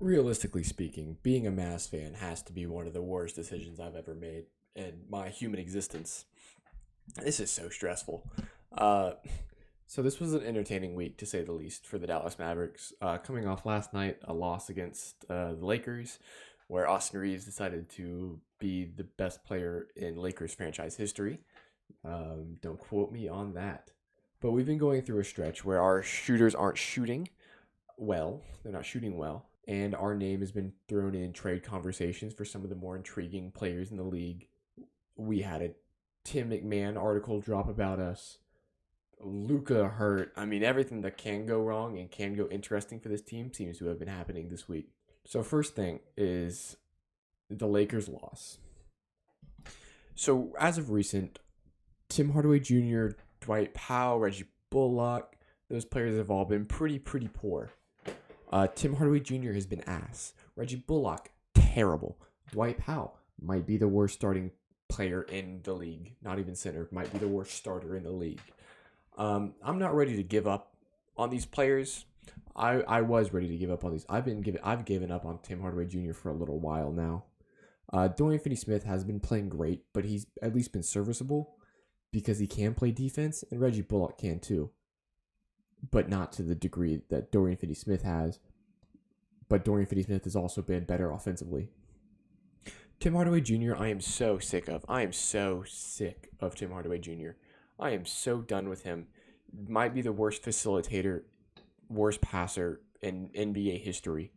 Realistically speaking, being a Mavs fan has to be one of the worst decisions I've ever made in my human existence. This is so stressful. Uh, so this was an entertaining week to say the least for the Dallas Mavericks. Coming off last night, a loss against the Lakers, where Austin Reeves decided to be the best player in Lakers franchise history. Don't quote me on that. But we've been going through a stretch where our shooters aren't shooting well. They're not shooting well. And our name has been thrown in trade conversations for some of the more intriguing players in the league. We had a Tim McMahon article drop about us. Luca hurt. I mean, everything that can go wrong and can go interesting for this team seems to have been happening this week. So first thing is the Lakers loss. So as of recent, Tim Hardaway Jr., Dwight Powell, Reggie Bullock, those players have all been pretty poor. Tim Hardaway Jr. has been ass. Reggie Bullock, terrible. Dwight Powell might be the worst starting player in the league. Not even center. Might be the worst starter in the league. I'm not ready to give up on these players. I was ready to give up on these. I've given up on Tim Hardaway Jr. for a little while now. Dorian Finney-Smith has been playing great, but he's at least been serviceable because he can play defense, and Reggie Bullock can too. But not to the degree that Dorian Finney-Smith has. But Dorian Finney-Smith has also been better offensively. Tim Hardaway Jr., I am so sick of. I am so sick of Tim Hardaway Jr. I am so done with him. Might be the worst facilitator, worst passer in NBA history.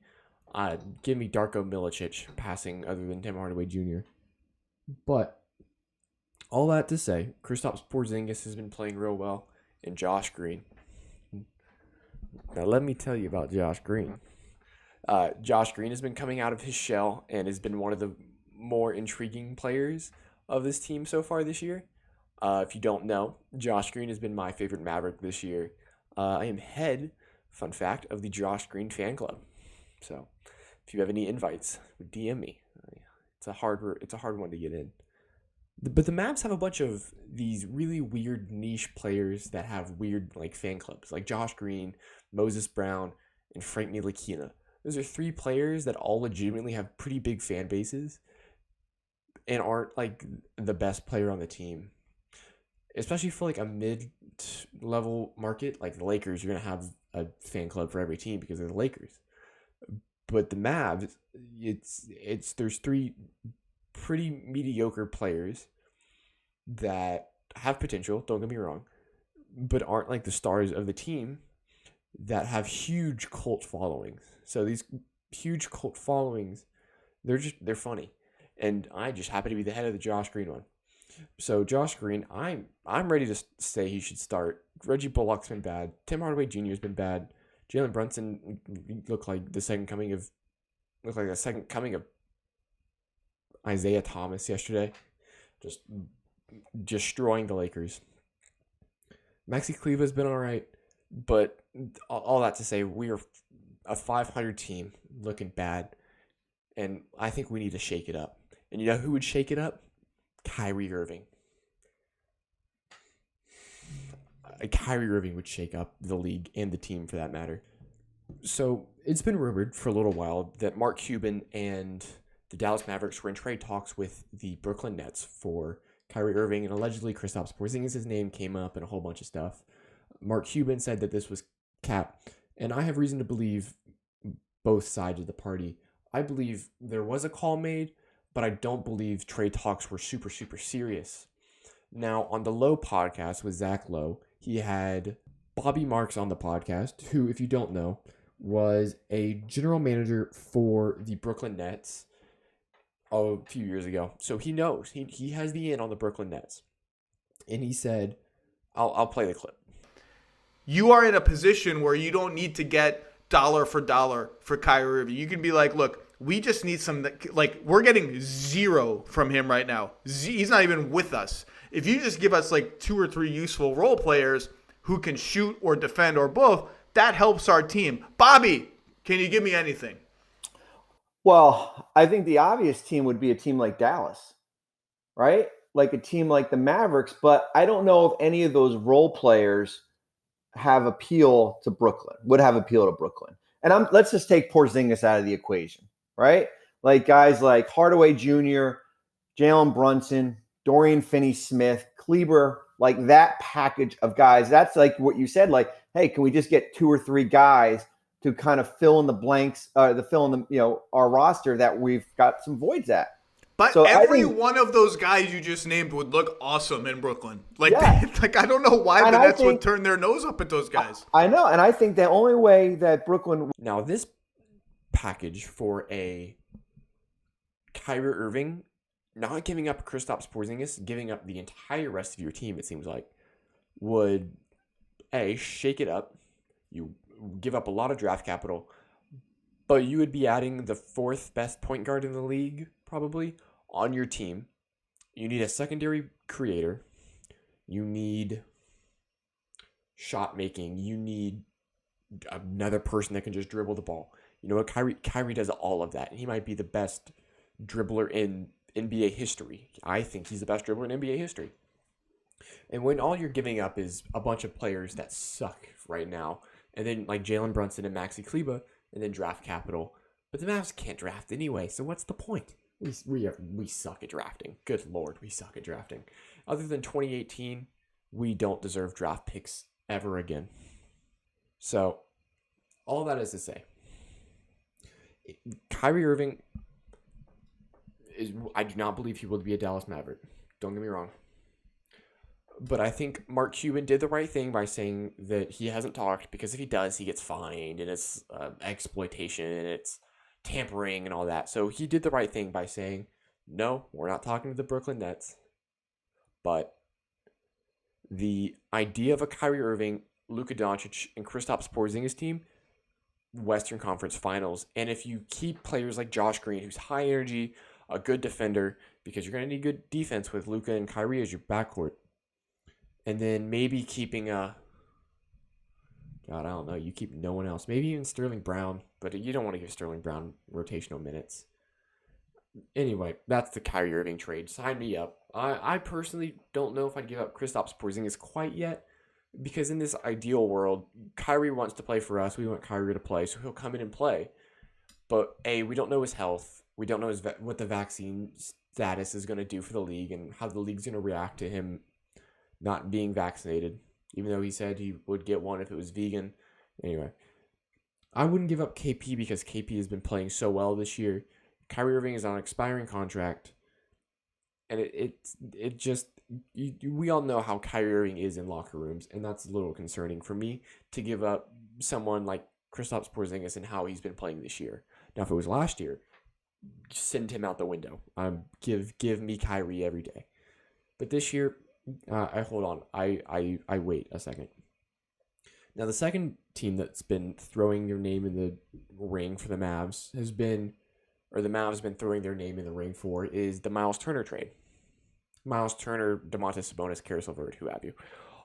Give me Darko Milicic passing other than Tim Hardaway Jr. But all that to say, Kristaps Porzingis has been playing real well, and Josh Green. Now let me tell you about Josh Green. Josh Green has been coming out of his shell and has been one of the more intriguing players of this team so far this year. If you don't know, Josh Green has been my favorite Maverick this year. I am head, fun fact, of the Josh Green fan club. So if you have any invites, DM me. It's a hard one to get in. But the Mavs have a bunch of these really weird niche players that have weird fan clubs, like Josh Green, Moses Brown, and Frank Ntilikina. Those are three players that all legitimately have pretty big fan bases and aren't the best player on the team. Especially for a mid-level market like the Lakers, you're gonna have a fan club for every team because they're the Lakers. But the Mavs, there's three pretty mediocre players that have potential, don't get me wrong, but aren't the stars of the team that have huge cult followings. So these huge cult followings, they're funny. And I just happen to be the head of the Josh Green one. So Josh Green, I'm ready to say he should start. Reggie Bullock's been bad. Tim Hardaway Jr. has been bad. Jalen Brunson looked like the second coming of Isaiah Thomas yesterday, just destroying the Lakers. Maxi Kleber's been all right, but all that to say, we are a 500 team looking bad, and I think we need to shake it up. And you know who would shake it up? Kyrie Irving. Kyrie Irving would shake up the league and the team for that matter. So it's been rumored for a little while that Mark Cuban and the Dallas Mavericks were in trade talks with the Brooklyn Nets for Kyrie Irving, and allegedly Kristaps Porzingis' name came up and a whole bunch of stuff. Mark Cuban said that this was cap, and I have reason to believe both sides of the party. I believe there was a call made, but I don't believe trade talks were super serious. Now, on the Lowe podcast with Zach Lowe, he had Bobby Marks on the podcast, who, if you don't know, was a general manager for the Brooklyn Nets a few years ago. So he knows. He has the in on the Brooklyn Nets. And he said, I'll play the clip. You are in a position where you don't need to get dollar for dollar for Kyrie Irving. You can be like, look, we just need some, we're getting zero from him right now. He's not even with us. If you just give us 2 or 3 useful role players who can shoot or defend or both, that helps our team. Bobby, can you give me anything? Well, I think the obvious team would be a team like Dallas, right? Like a team like the Mavericks, but I don't know if any of those role players would have appeal to Brooklyn. and let's just take Porzingis out of the equation, right? Like guys like Hardaway Jr., Jalen Brunson, Dorian Finney-Smith, Kleber, like that package of guys. That's like what you said. Like, hey, can we just get 2 or 3 guys to kind of fill in the blanks, our roster that we've got some voids at. But So every one of those guys you just named would look awesome in Brooklyn. Like, Yeah. like I don't know why the Nets would turn their nose up at those guys. I know, and I think the only way that Brooklyn... Now, this package for a Kyrie Irving, not giving up Kristaps Porzingis, giving up the entire rest of your team, it seems like, would, shake it up. You give up a lot of draft capital, but you would be adding the 4th best point guard in the league, probably, on your team. You need a secondary creator. You need shot making. You need another person that can just dribble the ball. You know what? Kyrie does all of that. He might be the best dribbler in NBA history. I think he's the best dribbler in NBA history. And when all you're giving up is a bunch of players that suck right now, and then like Jalen Brunson and Maxi Kleber, and then draft capital, but the Mavs can't draft anyway, so what's the point? We suck at drafting. Good Lord, we suck at drafting. Other than 2018, we don't deserve draft picks ever again. So, all that is to say, Kyrie Irving I do not believe he will be a Dallas Maverick. Don't get me wrong. But I think Mark Cuban did the right thing by saying that he hasn't talked, because if he does, he gets fined, and it's exploitation, and it's tampering and all that. So he did the right thing by saying, no, we're not talking to the Brooklyn Nets. But the idea of a Kyrie Irving, Luka Doncic, and Kristaps Porzingis team, Western Conference Finals. And if you keep players like Josh Green, who's high energy, a good defender, because you're going to need good defense with Luka and Kyrie as your backcourt. And then maybe keeping I don't know, you keep no one else. Maybe even Sterling Brown, but you don't want to give Sterling Brown rotational minutes. Anyway, that's the Kyrie Irving trade. Sign me up. I personally don't know if I'd give up Kristaps Porzingis quite yet, because in this ideal world, Kyrie wants to play for us. We want Kyrie to play, so he'll come in and play. But we don't know his health. We don't know what the vaccine status is going to do for the league and how the league's going to react to him not being vaccinated, even though he said he would get one if it was vegan. Anyway, I wouldn't give up KP because KP has been playing so well this year. Kyrie Irving is on an expiring contract, and it just we all know how Kyrie Irving is in locker rooms, and that's a little concerning for me to give up someone like Kristaps Porzingis and how he's been playing this year. Now, if it was last year, send him out the window. Give me Kyrie every day. But this year, hold on. I wait a second. Now, the second team that's been throwing their name in the ring for the Mavs the Mavs have been throwing their name in the ring for, is the Miles Turner trade. Miles Turner, Domantas Sabonis, Caris LeVert, who have you.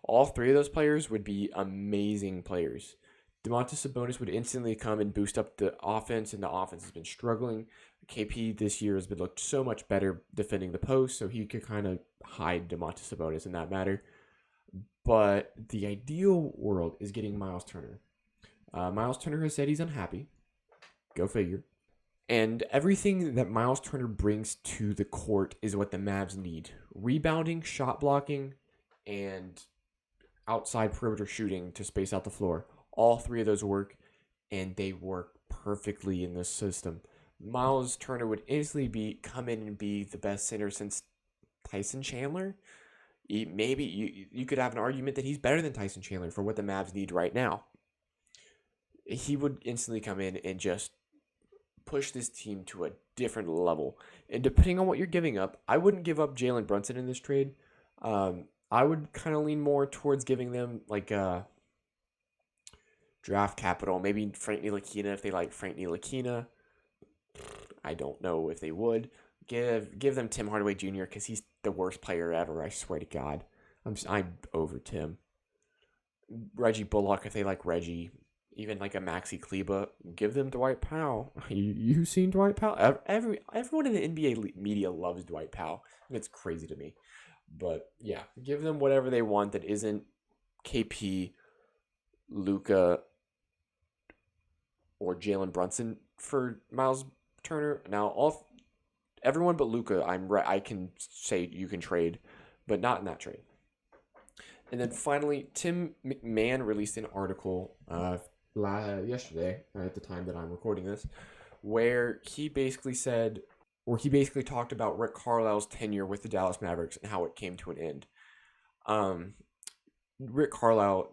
All 3 of those players would be amazing players. Domantas Sabonis would instantly come and boost up the offense, and the offense has been struggling. KP this year has been looked so much better defending the post, so he could kind of hide Domantas Sabonis in that matter. But the ideal world is getting Miles Turner. Miles Turner has said he's unhappy. Go figure. And everything that Miles Turner brings to the court is what the Mavs need. Rebounding, shot blocking, and outside perimeter shooting to space out the floor. All 3 of those work, and they work perfectly in this system. Miles Turner would instantly come in and be the best center since Tyson Chandler. Maybe you could have an argument that he's better than Tyson Chandler for what the Mavs need right now. He would instantly come in and just push this team to a different level. And depending on what you're giving up, I wouldn't give up Jalen Brunson in this trade. I would kind of lean more towards giving them like draft capital. Maybe Frank Ntilikina if they like Frank Ntilikina. I don't know if they would. Give them Tim Hardaway Jr. because he's the worst player ever. I swear to God. I'm over Tim. Reggie Bullock if they like Reggie. Even like a Maxi Kleber. Give them Dwight Powell. You seen Dwight Powell? Everyone in the NBA media loves Dwight Powell. And it's crazy to me. But yeah, give them whatever they want that isn't KP, Luka, or Jalen Brunson for Miles Turner. Now, everyone but Luka, I can say you can trade, but not in that trade. And then finally, Tim McMahon released an article yesterday at the time that I'm recording this, where he basically talked about Rick Carlisle's tenure with the Dallas Mavericks and how it came to an end. Rick Carlisle,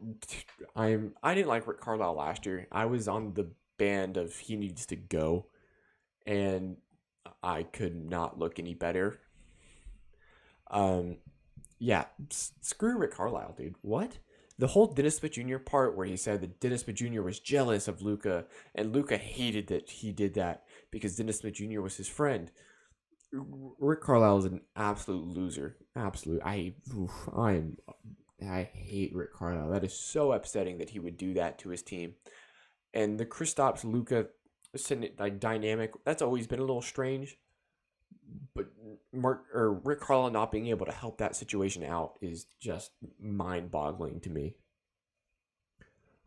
I didn't like Rick Carlisle last year. I was on the band of he needs to go, and I could not look any better. Yeah, screw Rick Carlisle, dude. What? The whole Dennis Smith Jr. part where he said that Dennis Smith Jr. was jealous of Luka, and Luka hated that he did that because Dennis Smith Jr. was his friend. Rick Carlisle is an absolute loser. Absolute. I hate Rick Carlisle. That is so upsetting that he would do that to his team. And the Kristaps Luka dynamic, that's always been a little strange. But Rick Carlisle not being able to help that situation out is just mind-boggling to me.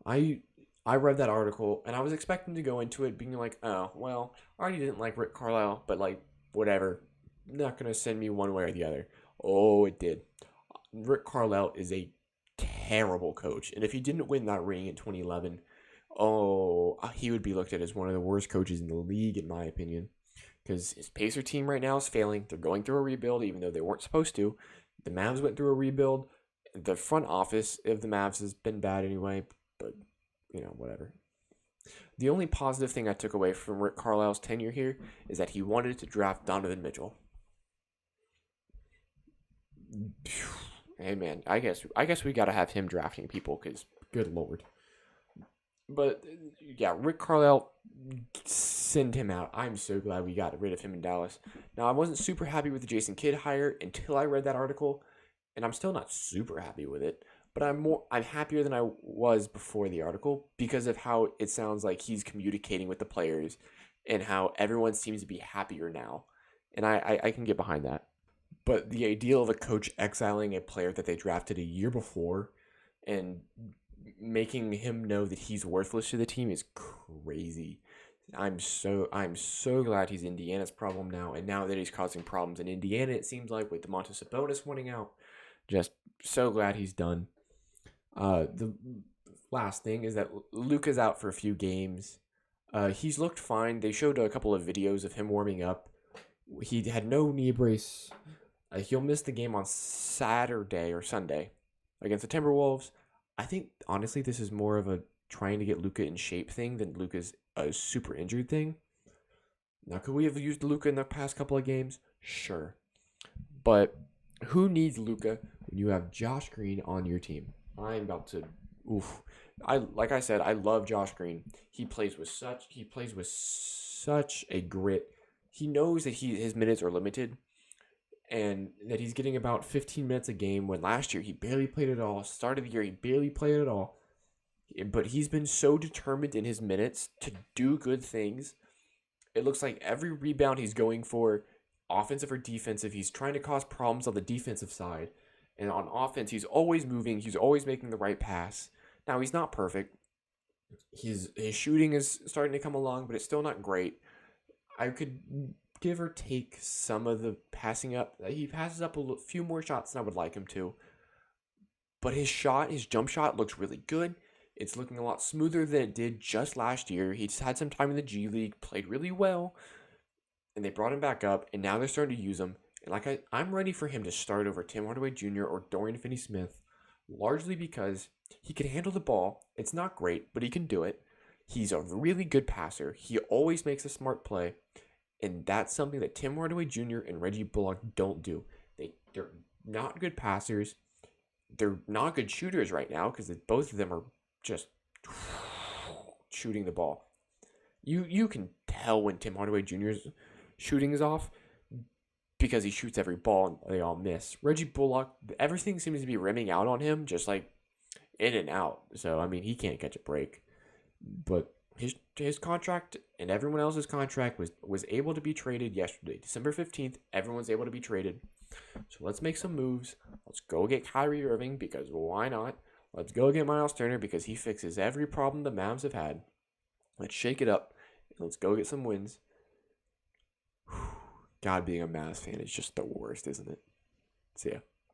I read that article and I was expecting to go into it being like, oh, well, I already didn't like Rick Carlisle, but like, whatever. Not going to send me one way or the other. Oh, it did. Rick Carlisle is a terrible coach. And if he didn't win that ring in 2011, he would be looked at as one of the worst coaches in the league, in my opinion. Because his Pacer team right now is failing. They're going through a rebuild, even though they weren't supposed to. The Mavs went through a rebuild. The front office of the Mavs has been bad anyway, but, whatever. The only positive thing I took away from Rick Carlisle's tenure here is that he wanted to draft Donovan Mitchell. Hey, man, I guess we got to have him drafting people because, good Lord. But, yeah, Rick Carlisle, send him out. I'm so glad we got rid of him in Dallas. Now, I wasn't super happy with the Jason Kidd hire until I read that article, and I'm still not super happy with it. But I'm happier than I was before the article because of how it sounds like he's communicating with the players and how everyone seems to be happier now. And I can get behind that. But the idea of a coach exiling a player that they drafted a year before and making him know that he's worthless to the team is crazy. I'm so glad he's Indiana's problem now, and now that he's causing problems in Indiana, it seems like with Domantas Sabonis wanting out, just so glad he's done. The last thing is that Luka's out for a few games. He's looked fine. They showed a couple of videos of him warming up. He had no knee brace. He'll miss the game on Saturday or Sunday against the Timberwolves. I think, honestly, this is more of a trying to get Luka in shape thing than Luka's a super injured thing. Now, could we have used Luka in the past couple of games? Sure. But who needs Luka when you have Josh Green on your team? I'm about to... Like I said, I love Josh Green. He plays with such a grit. He knows that his minutes are limited and that he's getting about 15 minutes a game when last year he barely played at all. Start of the year, he barely played at all. But he's been so determined in his minutes to do good things. It looks like every rebound he's going for, offensive or defensive, he's trying to cause problems on the defensive side. And on offense, he's always moving. He's always making the right pass. Now, he's not perfect. His shooting is starting to come along, but it's still not great. I could give or take some of the passing up. He passes up a few more shots than I would like him to. But his jump shot looks really good. It's looking a lot smoother than it did just last year. He's had some time in the G League, played really well, and they brought him back up, and now they're starting to use him. And I'm ready for him to start over Tim Hardaway Jr. or Dorian Finney-Smith, largely because he can handle the ball. It's not great, but he can do it. He's a really good passer. He always makes a smart play, and that's something that Tim Hardaway Jr. and Reggie Bullock don't do. They're not good passers. They're not good shooters right now because both of them are just shooting the ball. You can tell when Tim Hardaway Jr.'s shooting is off because he shoots every ball and they all miss. Reggie Bullock, everything seems to be rimming out on him, just like in and out. So, I mean, he can't catch a break. But his contract and everyone else's contract was able to be traded yesterday. December 15th, everyone's able to be traded. So let's make some moves. Let's go get Kyrie Irving because why not? Let's go get Miles Turner because he fixes every problem the Mavs have had. Let's shake it up. And let's go get some wins. God, being a Mavs fan is just the worst, isn't it? See ya.